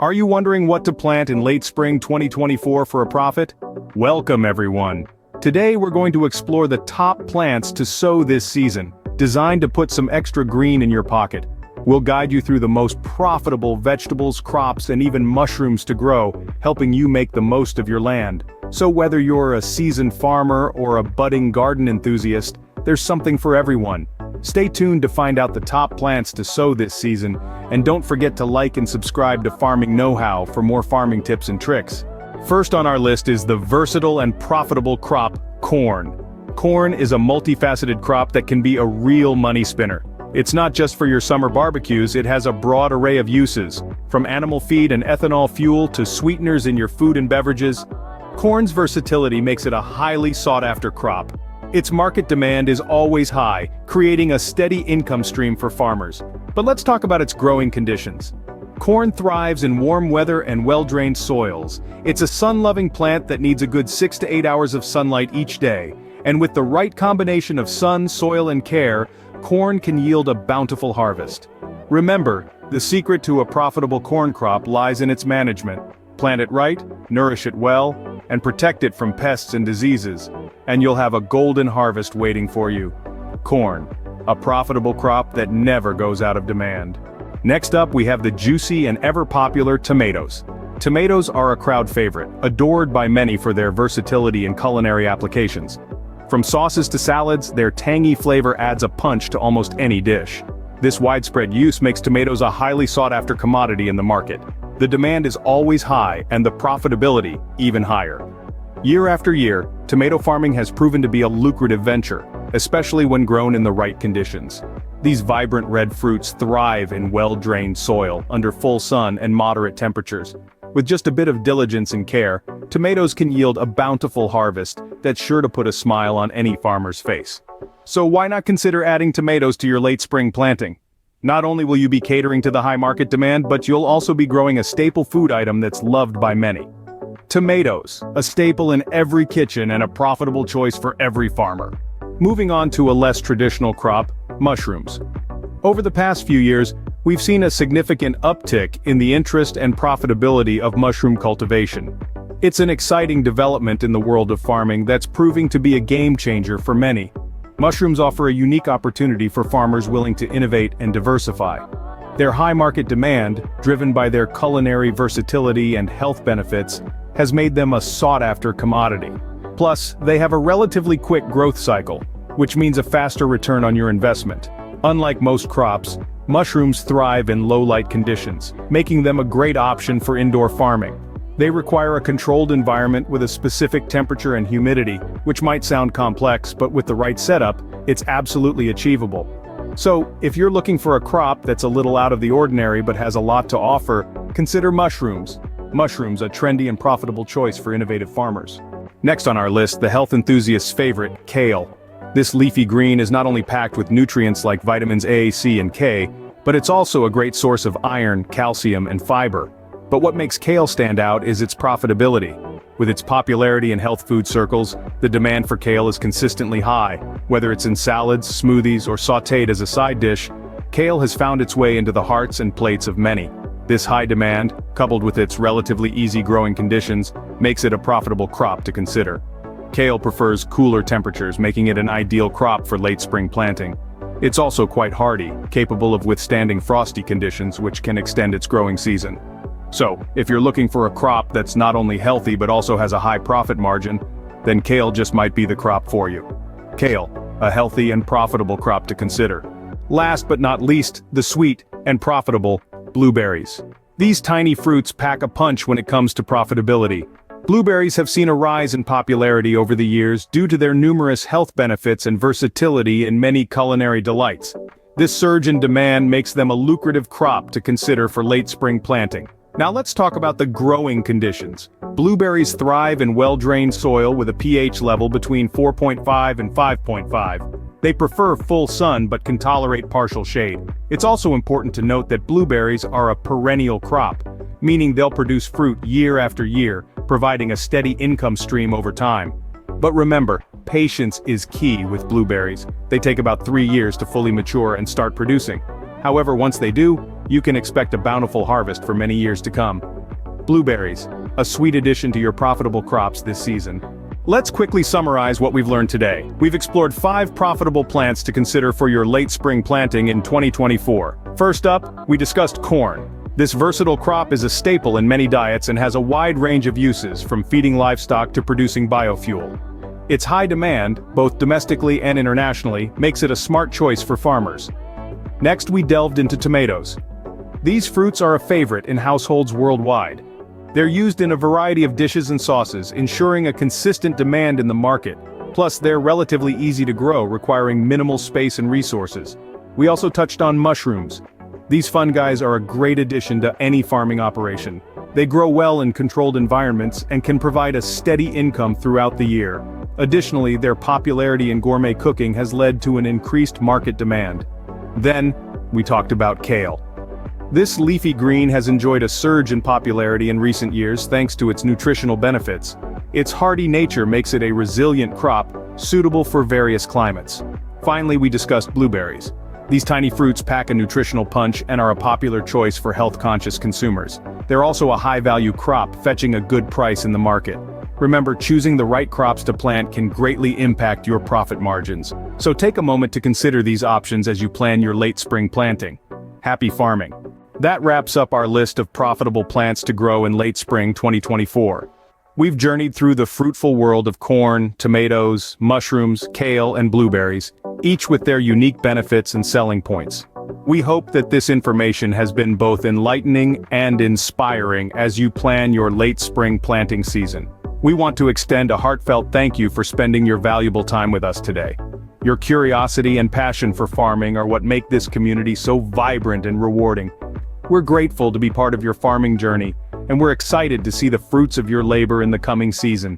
Are you wondering what to plant in late spring 2024 for a profit? Welcome everyone. Today we're going to explore the top plants to sow this season, designed to put some extra green in your pocket. We'll guide you through the most profitable vegetables, crops, and even mushrooms to grow, helping you make the most of your land. So whether you're a seasoned farmer or a budding garden enthusiast, there's something for everyone. Stay tuned to find out the top plants to sow this season, and don't forget to like and subscribe to Farming Know-How for more farming tips and tricks. First on our list is the versatile and profitable crop, corn. Corn is a multifaceted crop that can be a real money spinner. It's not just for your summer barbecues, it has a broad array of uses. From animal feed and ethanol fuel to sweeteners in your food and beverages, corn's versatility makes it a highly sought-after crop. Its market demand is always high, creating a steady income stream for farmers. But let's talk about its growing conditions. Corn thrives in warm weather and well-drained soils. It's a sun-loving plant that needs a good 6 to 8 hours of sunlight each day. And with the right combination of sun, soil, and care, corn can yield a bountiful harvest. Remember, the secret to a profitable corn crop lies in its management. Plant it right, nourish it well, and protect it from pests and diseases, and you'll have a golden harvest waiting for you. Corn, a profitable crop that never goes out of demand. Next up we have the juicy and ever-popular tomatoes. Tomatoes are a crowd favorite, adored by many for their versatility in culinary applications. From sauces to salads, their tangy flavor adds a punch to almost any dish. This widespread use makes tomatoes a highly sought-after commodity in the market. The demand is always high and the profitability even higher. Year after year, tomato farming has proven to be a lucrative venture, especially when grown in the right conditions. These vibrant red fruits thrive in well-drained soil, under full sun and moderate temperatures. With just a bit of diligence and care, tomatoes can yield a bountiful harvest that's sure to put a smile on any farmer's face. So why not consider adding tomatoes to your late spring planting? Not only will you be catering to the high market demand, but you'll also be growing a staple food item that's loved by many. Tomatoes, a staple in every kitchen and a profitable choice for every farmer. Moving on to a less traditional crop, mushrooms. Over the past few years, we've seen a significant uptick in the interest and profitability of mushroom cultivation. It's an exciting development in the world of farming that's proving to be a game changer for many. Mushrooms offer a unique opportunity for farmers willing to innovate and diversify. Their high market demand, driven by their culinary versatility and health benefits, has made them a sought-after commodity. Plus, they have a relatively quick growth cycle, which means a faster return on your investment. Unlike most crops, mushrooms thrive in low-light conditions, making them a great option for indoor farming. They require a controlled environment with a specific temperature and humidity, which might sound complex, but with the right setup, it's absolutely achievable. So, if you're looking for a crop that's a little out of the ordinary but has a lot to offer, consider mushrooms. Mushrooms, a trendy and profitable choice for innovative farmers. Next on our list, the health enthusiast's favorite, kale. This leafy green is not only packed with nutrients like vitamins A, C, and K, but it's also a great source of iron, calcium, and fiber. But what makes kale stand out is its profitability. With its popularity in health food circles, the demand for kale is consistently high. Whether it's in salads, smoothies, or sautéed as a side dish, kale has found its way into the hearts and plates of many. This high demand, coupled with its relatively easy growing conditions, makes it a profitable crop to consider. Kale prefers cooler temperatures, making it an ideal crop for late spring planting. It's also quite hardy, capable of withstanding frosty conditions, which can extend its growing season. So, if you're looking for a crop that's not only healthy but also has a high profit margin, then kale just might be the crop for you. Kale, a healthy and profitable crop to consider. Last but not least, the sweet and profitable blueberries. These tiny fruits pack a punch when it comes to profitability. Blueberries have seen a rise in popularity over the years due to their numerous health benefits and versatility in many culinary delights. This surge in demand makes them a lucrative crop to consider for late spring planting. Now let's talk about the growing conditions. Blueberries thrive in well-drained soil with a pH level between 4.5 and 5.5. They prefer full sun but can tolerate partial shade. It's also important to note that blueberries are a perennial crop, meaning they'll produce fruit year after year, providing a steady income stream over time. But remember, patience is key with blueberries. They take about 3 years to fully mature and start producing. However, once they do, you can expect a bountiful harvest for many years to come. Blueberries, a sweet addition to your profitable crops this season. Let's quickly summarize what we've learned today. We've explored 5 profitable plants to consider for your late spring planting in 2024. First up, we discussed corn. This versatile crop is a staple in many diets and has a wide range of uses, from feeding livestock to producing biofuel. Its high demand, both domestically and internationally, makes it a smart choice for farmers. Next, we delved into tomatoes. These fruits are a favorite in households worldwide. They're used in a variety of dishes and sauces, ensuring a consistent demand in the market. Plus, they're relatively easy to grow, requiring minimal space and resources. We also touched on mushrooms. These fun guys are a great addition to any farming operation. They grow well in controlled environments and can provide a steady income throughout the year. Additionally, their popularity in gourmet cooking has led to an increased market demand. Then, we talked about kale. This leafy green has enjoyed a surge in popularity in recent years thanks to its nutritional benefits. Its hardy nature makes it a resilient crop, suitable for various climates. Finally, we discussed blueberries. These tiny fruits pack a nutritional punch and are a popular choice for health-conscious consumers. They're also a high-value crop, fetching a good price in the market. Remember, choosing the right crops to plant can greatly impact your profit margins. So take a moment to consider these options as you plan your late spring planting. Happy farming! That wraps up our list of profitable plants to grow in late spring 2024. We've journeyed through the fruitful world of corn, tomatoes, mushrooms, kale, and blueberries, each with their unique benefits and selling points. We hope that this information has been both enlightening and inspiring as you plan your late spring planting season. We want to extend a heartfelt thank you for spending your valuable time with us today. Your curiosity and passion for farming are what make this community so vibrant and rewarding. We're grateful to be part of your farming journey, and we're excited to see the fruits of your labor in the coming season.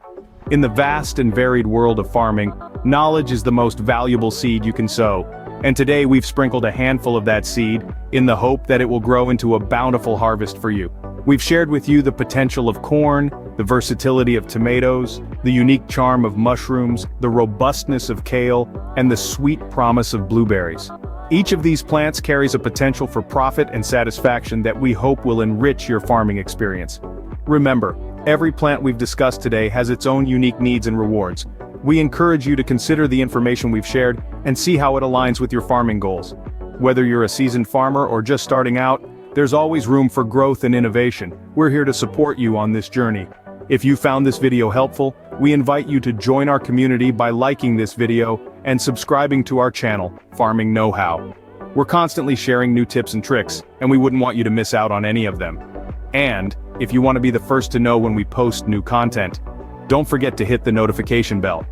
In the vast and varied world of farming, knowledge is the most valuable seed you can sow, and today we've sprinkled a handful of that seed, in the hope that it will grow into a bountiful harvest for you. We've shared with you the potential of corn, the versatility of tomatoes, the unique charm of mushrooms, the robustness of kale, and the sweet promise of blueberries. Each of these plants carries a potential for profit and satisfaction that we hope will enrich your farming experience. Remember, every plant we've discussed today has its own unique needs and rewards. We encourage you to consider the information we've shared and see how it aligns with your farming goals. Whether you're a seasoned farmer or just starting out, there's always room for growth and innovation. We're here to support you on this journey. If you found this video helpful, we invite you to join our community by liking this video and subscribing to our channel, Farming Knowhow. We're constantly sharing new tips and tricks, and we wouldn't want you to miss out on any of them. And, if you want to be the first to know when we post new content, don't forget to hit the notification bell.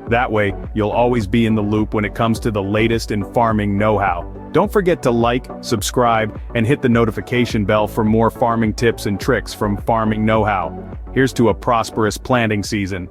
That way, you'll always be in the loop when it comes to the latest in farming know-how. Don't forget to like, subscribe, and hit the notification bell for more farming tips and tricks from Farming Knowhow. Here's to a prosperous planting season.